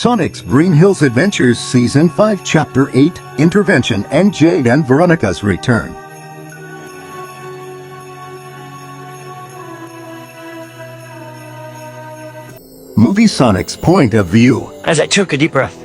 Sonic's Green Hills Adventures Season 5 Chapter 8 Intervention and Jade and Veronica's Return. Movie Sonic's Point of View. As I took a deep breath,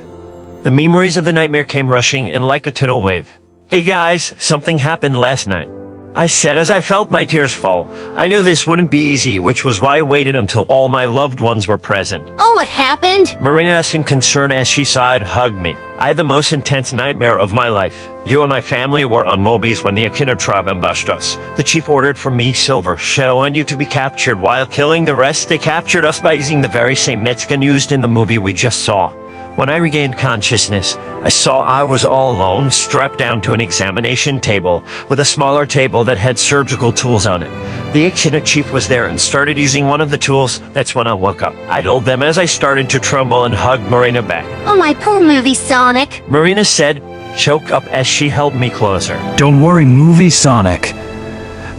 the memories of the nightmare came rushing in like a tidal wave. Hey guys, something happened last night, I said as I felt my tears fall. I knew this wouldn't be easy, which was why I waited until all my loved ones were present. Oh, what happened? Marina asked in concern as she sighed, hugged me. I had the most intense nightmare of my life. You and my family were on Mobius when the Akina tribe ambushed us. The chief ordered for me, Silver, Shadow, and you to be captured. While killing the rest, they captured us by using the very same Metzgen used in the movie we just saw. When I regained consciousness, I saw I was all alone, strapped down to an examination table with a smaller table that had surgical tools on it. The Akina chief was there and started using one of the tools. That's when I woke up. I told them as I started to tremble and hugged Marina back. Oh, my poor movie, Sonic. Marina said, choked up as she held me closer. Don't worry, Movie Sonic.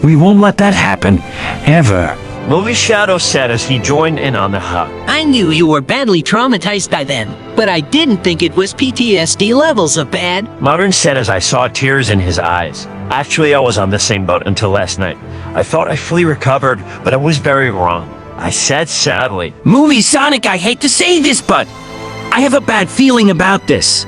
We won't let that happen, ever. Movie Shadow said as he joined in on the hug. I knew you were badly traumatized by then, but I didn't think it was PTSD levels of bad. Modern said as I saw tears in his eyes. Actually, I was on the same boat until last night. I thought I fully recovered, but I was very wrong. I said sadly. Movie Sonic, I hate to say this, but I have a bad feeling about this.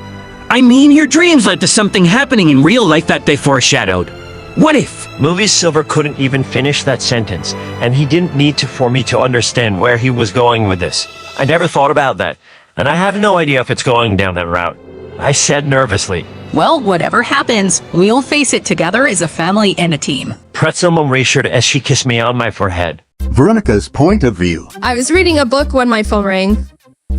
I mean, your dreams led to something happening in real life that they foreshadowed. What if? Movie Silver couldn't even finish that sentence, and he didn't need to for me to understand where he was going with this. I never thought about that, and I have no idea if it's going down that route. I said nervously. Well, whatever happens, we'll face it together as a family and a team. Pretzel Mom reassured as she kissed me on my forehead. Veronica's Point of View. I was reading a book when my phone rang.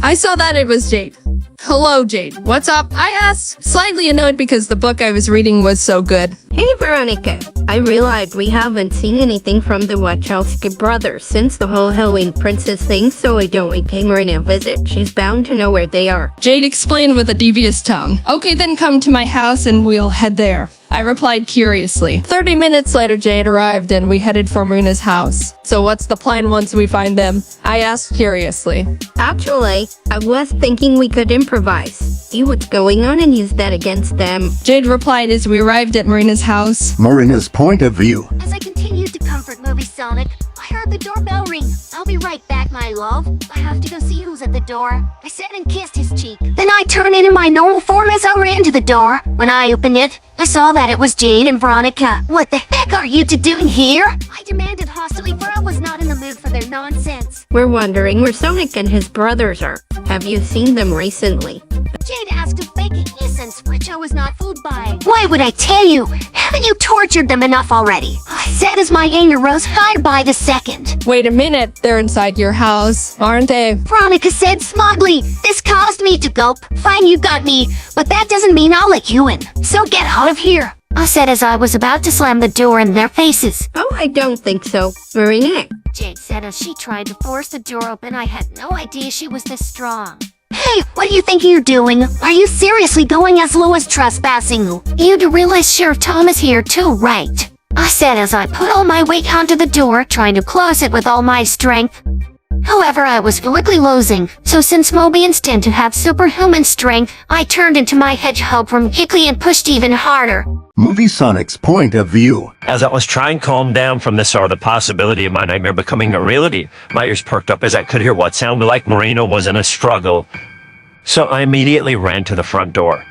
I saw that it was Jade. Hello, Jade. What's up? I asked, slightly annoyed because the book I was reading was so good. Hey, Veronica. I realized we haven't seen anything from the Wachowski brothers since the whole Halloween princess thing, so I don't we came right a visit. She's bound to know where they are. Jade explained with a devious tongue. Okay, then come to my house and we'll head there. I replied curiously. 30 minutes later, Jade arrived and we headed for Marina's house. So what's the plan once we find them? I asked curiously. Actually, I was thinking we could improvise. See what's going on and use that against them. Jade replied as we arrived at Marina's house. Marina's Point of View. As I continued to comfort Movie Sonic, I heard the doorbell ring. I'll be right back, my love. I have to go see who's at the door. I said and kissed his cheek. Then I turned into my normal form as I ran to the door. When I opened it, I saw that it was Jade and Veronica. What the heck are you two doing here? I demanded hostily, for I was not in the mood for their nonsense. We're wondering where Sonic and his brothers are. Have you seen them recently? Jade asked a fake innocence, which I was not fooled by. Why would I tell you? Haven't you tortured them enough already? I said as my anger rose higher by the second. Wait a minute, they're inside your house, aren't they? Veronica said smugly, this caused me to gulp. Fine, you got me, but that doesn't mean I'll let you in. So get out of here. I said as I was about to slam the door in their faces. Oh, I don't think so. Marina. Jade said as she tried to force the door open. I had no idea she was this strong. Hey, what do you think you're doing? Are you seriously going as low as trespassing? You do realize Sheriff Tom is here too, right? I said as I put all my weight onto the door, trying to close it with all my strength. However, I was quickly losing, so since Mobians tend to have superhuman strength, I turned into my hedgehog from quickly and pushed even harder. Movie Sonic's Point of View. As I was trying to calm down from this or the possibility of my nightmare becoming a reality, my ears perked up as I could hear what sounded like Marina was in a struggle. So I immediately ran to the front door.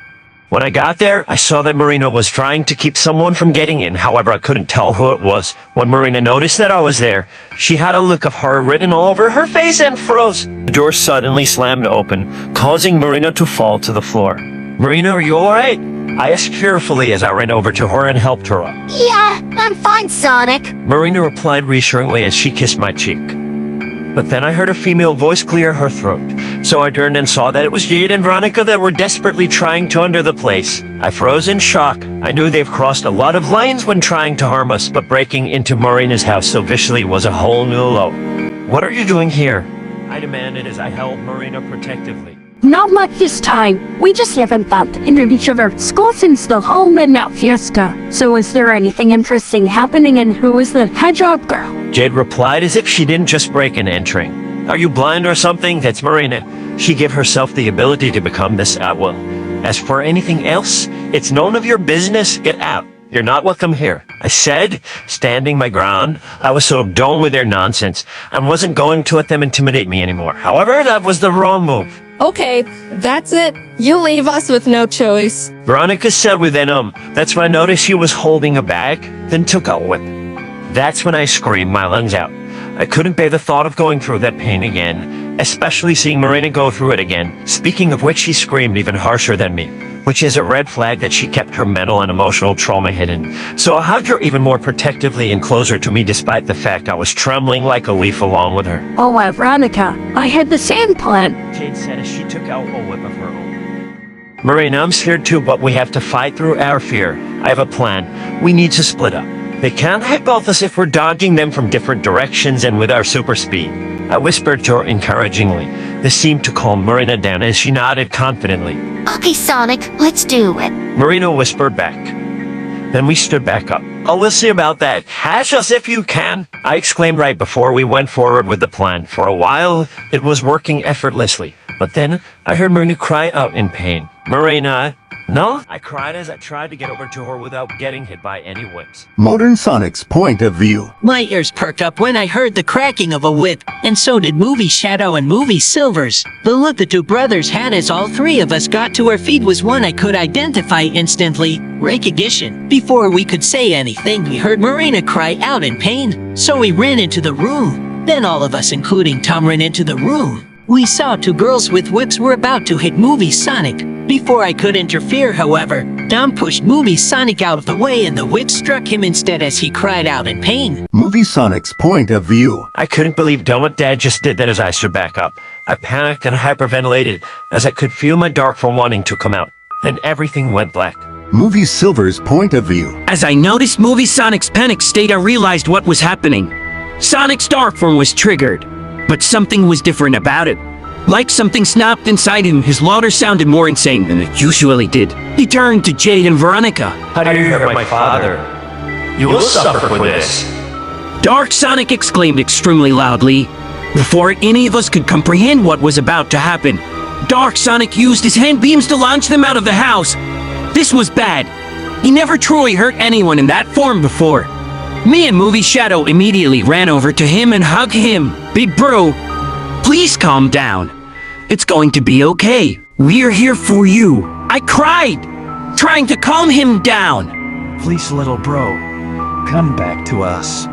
When I got there, I saw that Marina was trying to keep someone from getting in. However, I couldn't tell who it was. When Marina noticed that I was there, she had a look of horror written all over her face and froze. The door suddenly slammed open, causing Marina to fall to the floor. Marina, are you alright? I asked fearfully as I ran over to her and helped her up. Yeah, I'm fine, Sonic. Marina replied reassuringly as she kissed my cheek. But then I heard a female voice clear her throat. So I turned and saw that it was Jade and Veronica that were desperately trying to enter the place. I froze in shock. I knew they've crossed a lot of lines when trying to harm us, but breaking into Marina's house so viciously was a whole new low. What are you doing here? I demanded as I held Marina protectively. Not much this time. We just haven't bumped into each other at school since the whole midnight fiesta. So is there anything interesting happening, and who is the hedgehog girl? Jade replied as if she didn't just break in entering. Are you blind or something? That's Marina. She gave herself the ability to become this at will. As for anything else, it's none of your business. Get out. You're not welcome here. I said, standing my ground. I was so done with their nonsense. I wasn't going to let them intimidate me anymore. However, that was the wrong move. Okay, that's it. You leave us with no choice. Veronica said within that's when I noticed she was holding a bag, then took out a whip. That's when I screamed my lungs out. I couldn't bear the thought of going through that pain again, especially seeing Marina go through it again. Speaking of which, she screamed even harsher than me, which is a red flag that she kept her mental and emotional trauma hidden. So I hugged her even more protectively and closer to me despite the fact I was trembling like a leaf along with her. Oh, Veronica, I had the same plan. Jade said as she took out a whip of her own. Marina, I'm scared too, but we have to fight through our fear. I have a plan. We need to split up. They can't hit both us if we're dodging them from different directions and with our super speed. I whispered to her encouragingly. This seemed to calm Marina down as she nodded confidently. Okay, Sonic, let's do it. Marina whispered back. Then we stood back up. Oh, we'll see about that. Hash us if you can, I exclaimed right before we went forward with the plan. For a while, it was working effortlessly. But then, I heard Marina cry out in pain. Marina, no? I cried as I tried to get over to her without getting hit by any whips. Modern Sonic's point of view. My ears perked up when I heard the cracking of a whip, and so did Movie Shadow and Movie Silver's. The look the two brothers had as all three of us got to our feet was one I could identify instantly. Recognition. Before we could say anything, we heard Marina cry out in pain, so we ran into the room. Then all of us, including Tom, ran into the room. We saw two girls with whips were about to hit Movie Sonic. Before I could interfere, however, Tom pushed Movie Sonic out of the way and the whip struck him instead as he cried out in pain. Movie Sonic's point of view. I couldn't believe what Dad just did that as I stood back up. I panicked and hyperventilated as I could feel my dark for wanting to come out. Then everything went black. Movie Silver's point of view. As I noticed Movie Sonic's panic state, I realized what was happening. Sonic's dark form was triggered, but something was different about it. Like something snapped inside him, his laughter sounded more insane than it usually did. He turned to Jade and Veronica. How do you hurt my father? You will suffer for this. Dark Sonic exclaimed extremely loudly. Before any of us could comprehend what was about to happen, Dark Sonic used his hand beams to launch them out of the house. This was bad. He never truly hurt anyone in that form before. Me and Movie Shadow immediately ran over to him and hugged him. Big bro, please calm down. It's going to be okay. We're here for you. I cried, trying to calm him down. Please, little bro, come back to us.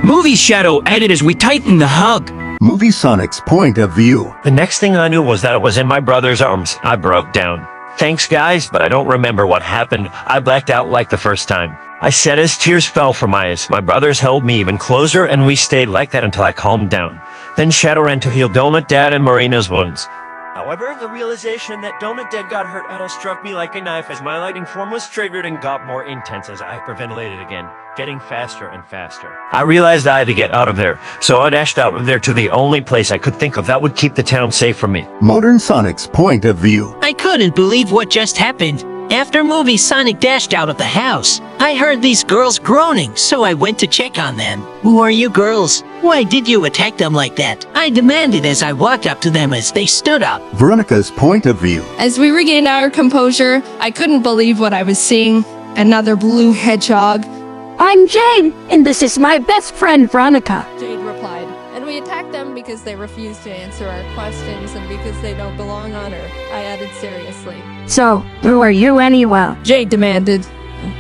Movie Shadow added as we tightened the hug. Movie Sonic's point of view. The next thing I knew was that it was in my brother's arms. I broke down. Thanks, guys, but I don't remember what happened. I blacked out like the first time. I said as tears fell from my eyes. My brothers held me even closer, and we stayed like that until I calmed down. Then Shadow ran to heal Donut Dad and Marina's wounds. However, the realization that Donut Dad got hurt also struck me like a knife as my lighting form was triggered and got more intense as I hyperventilated again, getting faster and faster. I realized I had to get out of there, so I dashed out of there to the only place I could think of that would keep the town safe from me. Modern Sonic's point of view. I couldn't believe what just happened. After Movie Sonic dashed out of the house, I heard these girls groaning, so I went to check on them. Who are you girls? Why did you attack them like that? I demanded as I walked up to them as they stood up. Veronica's point of view. As we regained our composure, I couldn't believe what I was seeing. Another blue hedgehog. I'm Jade, and this is my best friend, Veronica. Jade replied, and we attacked them because they refused to answer our questions and because they don't belong on Earth. I added seriously. So, who are you anyway? Jade demanded.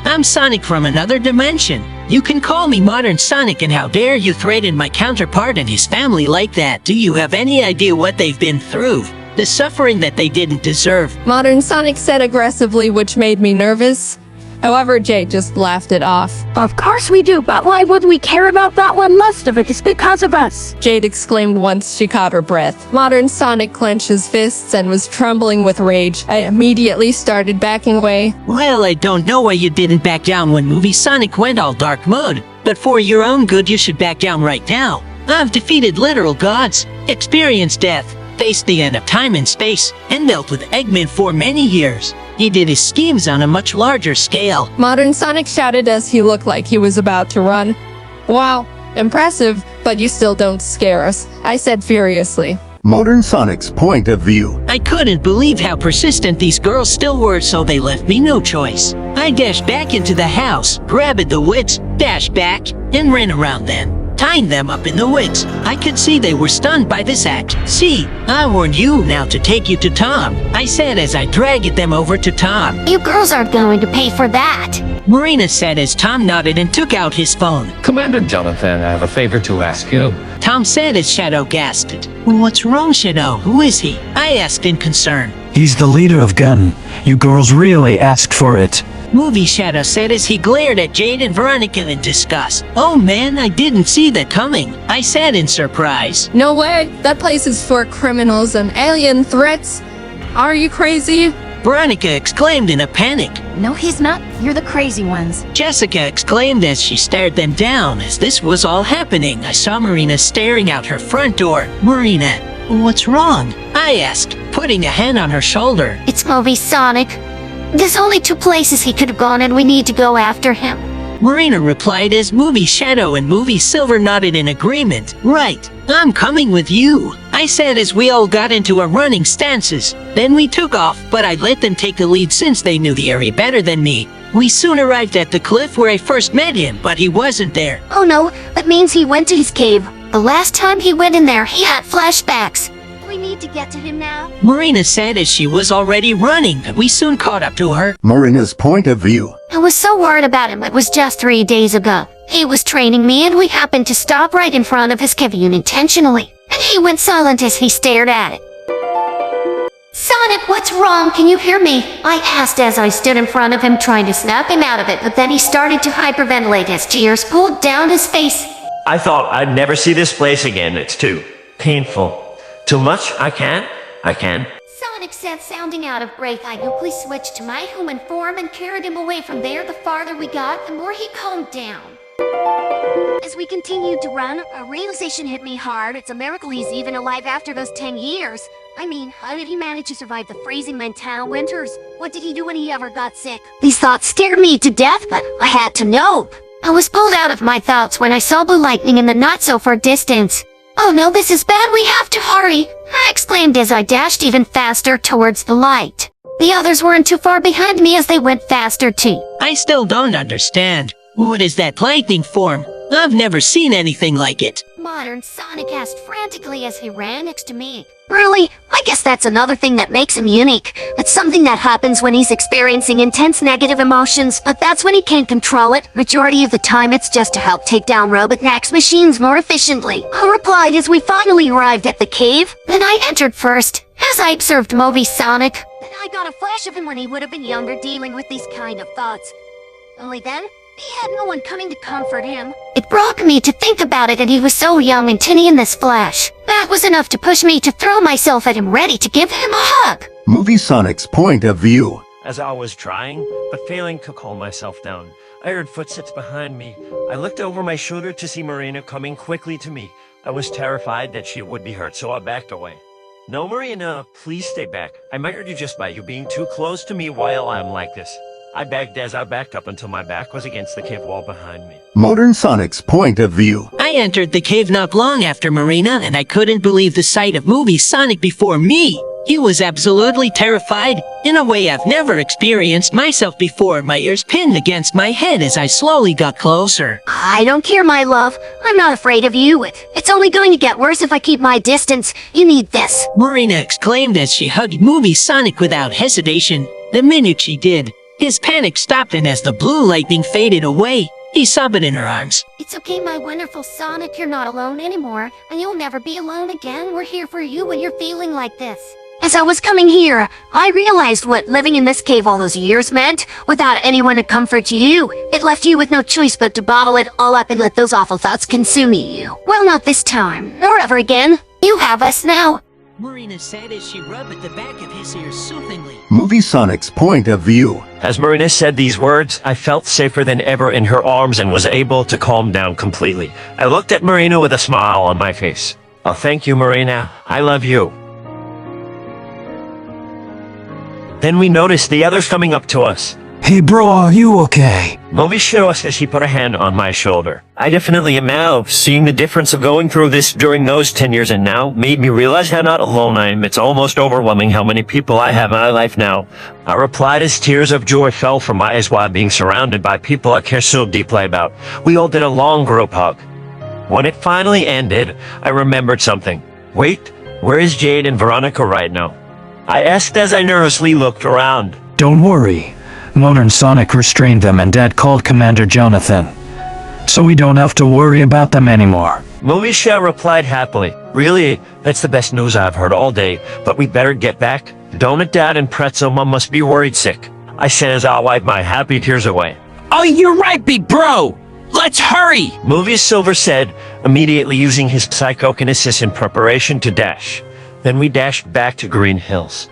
I'm Sonic from another dimension. You can call me Modern Sonic, and how dare you threaten my counterpart and his family like that? Do you have any idea what they've been through? The suffering that they didn't deserve. Modern Sonic said aggressively, which made me nervous. However, Jade just laughed it off. Of course we do, but why would we care about that one? Most of it is because of us. Jade exclaimed once she caught her breath. Modern Sonic clenched his fists and was trembling with rage. I immediately started backing away. Well, I don't know why you didn't back down when Movie Sonic went all dark mode, but for your own good you should back down right now. I've defeated literal gods, experienced death, faced the end of time and space, and dealt with Eggman for many years. He did his schemes on a much larger scale. Modern Sonic shouted as he looked like he was about to run. Wow, impressive. But you still don't scare us, I said furiously. Modern Sonic's point of view. I couldn't believe how persistent these girls still were, so they left me no choice. I dashed back into the house, grabbed the wits, dashed back, and ran around then, tying them up in the woods. I could see they were stunned by this act. See, I warned you now to take you to Tom, I said as I dragged them over to Tom. You girls aren't going to pay for that. Marina said as Tom nodded and took out his phone. Commander Jonathan, I have a favor to ask you. Tom said as Shadow gasped. What's wrong, Shadow? Who is he? I asked in concern. He's the leader of Gun. You girls really asked for it. Movie Shadow said as he glared at Jade and Veronica in disgust. Oh man, I didn't see that coming, I said in surprise. No way, that place is for criminals and alien threats. Are you crazy? Veronica exclaimed in a panic. No, he's not. You're the crazy ones. Jessica exclaimed as she stared them down. As this was all happening, I saw Marina staring out her front door. Marina, what's wrong? I asked, putting a hand on her shoulder. It's Movie Sonic. There's only 2 places he could have gone and we need to go after him. Marina replied as Movie Shadow and Movie Silver nodded in agreement. Right, I'm coming with you, I said as we all got into our running stances. Then we took off, but I let them take the lead since they knew the area better than me. We soon arrived at the cliff where I first met him, but he wasn't there. Oh no, that means he went to his cave. The last time he went in there, he had flashbacks. We need to get to him now. Marina said as she was already running, but we soon caught up to her. Marina's point of view. I was so worried about him. It was just 3 days ago. He was training me and we happened to stop right in front of his cave unintentionally. And he went silent as he stared at it. Sonic, what's wrong? Can you hear me? I asked as I stood in front of him trying to snap him out of it, but then he started to hyperventilate as tears pulled down his face. I thought I'd never see this place again. It's too painful. Too much? I can't. Sonic said, sounding out of breath, I quickly switched to my human form and carried him away from there. The farther we got, the more he calmed down. As we continued to run, a realization hit me hard. It's a miracle he's even alive after those 10 years. I mean, how did he manage to survive the freezing Montana winters? What did he do when he ever got sick? These thoughts scared me to death, but I had to know. I was pulled out of my thoughts when I saw blue lightning in the not-so-far distance. Oh no, this is bad, we have to hurry! I exclaimed as I dashed even faster towards the light. The others weren't too far behind me as they went faster too. I still don't understand. What is that lightning form? I've never seen anything like it. Modern Sonic asked frantically as he ran next to me. Really? I guess that's another thing that makes him unique. It's something that happens when he's experiencing intense negative emotions, but that's when he can't control it. Majority of the time it's just to help take down Robotnik's machines more efficiently. I replied as we finally arrived at the cave. Then I entered first, as I observed Moby Sonic. Then I got a flash of him when he would have been younger dealing with these kind of thoughts. Only then, he had no one coming to comfort him. It broke me to think about it, and he was so young and tinny in this flash. That was enough to push me to throw myself at him, ready to give him a hug. Movie Sonic's point of view. As I was trying, but failing to calm myself down, I heard footsteps behind me. I looked over my shoulder to see Marina coming quickly to me. I was terrified that she would be hurt, so I backed away. No, Marina, please stay back. I might hurt you just by you being too close to me while I'm like this. I begged as I backed up until my back was against the cave wall behind me. Modern Sonic's point of view. I entered the cave not long after Marina, and I couldn't believe the sight of Movie Sonic before me. He was absolutely terrified, in a way I've never experienced myself before. My ears pinned against my head as I slowly got closer. I don't care, my love. I'm not afraid of you. It's only going to get worse if I keep my distance. You need this. Marina exclaimed as she hugged Movie Sonic without hesitation. The minute she did, his panic stopped, and as the blue lightning faded away, he sobbed in her arms. It's okay, my wonderful Sonic. You're not alone anymore, and you'll never be alone again. We're here for you when you're feeling like this. As I was coming here, I realized what living in this cave all those years meant. Without anyone to comfort you, it left you with no choice but to bottle it all up and let those awful thoughts consume you. Well, not this time, nor ever again. You have us now. Marina said as she rubbed at the back of his ears soothingly. Movie Sonic's point of view. As Marina said these words, I felt safer than ever in her arms and was able to calm down completely. I looked at Marina with a smile on my face. Oh, thank you, Marina. I love you. Then we noticed the others coming up to us. Hey bro, are you okay? Movie show us as she put a hand on my shoulder. I definitely am now. Seeing the difference of going through this during those 10 years and now made me realize how not alone I am. It's almost overwhelming how many people I have in my life now. I replied as tears of joy fell from my eyes while being surrounded by people I care so deeply about. We all did a long group hug. When it finally ended, I remembered something. Wait, where is Jade and Veronica right now? I asked as I nervously looked around. Don't worry. Modern Sonic restrained them and Dad called Commander Jonathan. So we don't have to worry about them anymore. Movie Show replied happily. Really, that's the best news I've heard all day, but we better get back. Donut Dad and Pretzel Mom must be worried sick. I said as I wiped my happy tears away. Oh, you're right, big bro! Let's hurry! Movie Silver said, immediately using his psychokinesis in preparation to dash. Then we dashed back to Green Hills.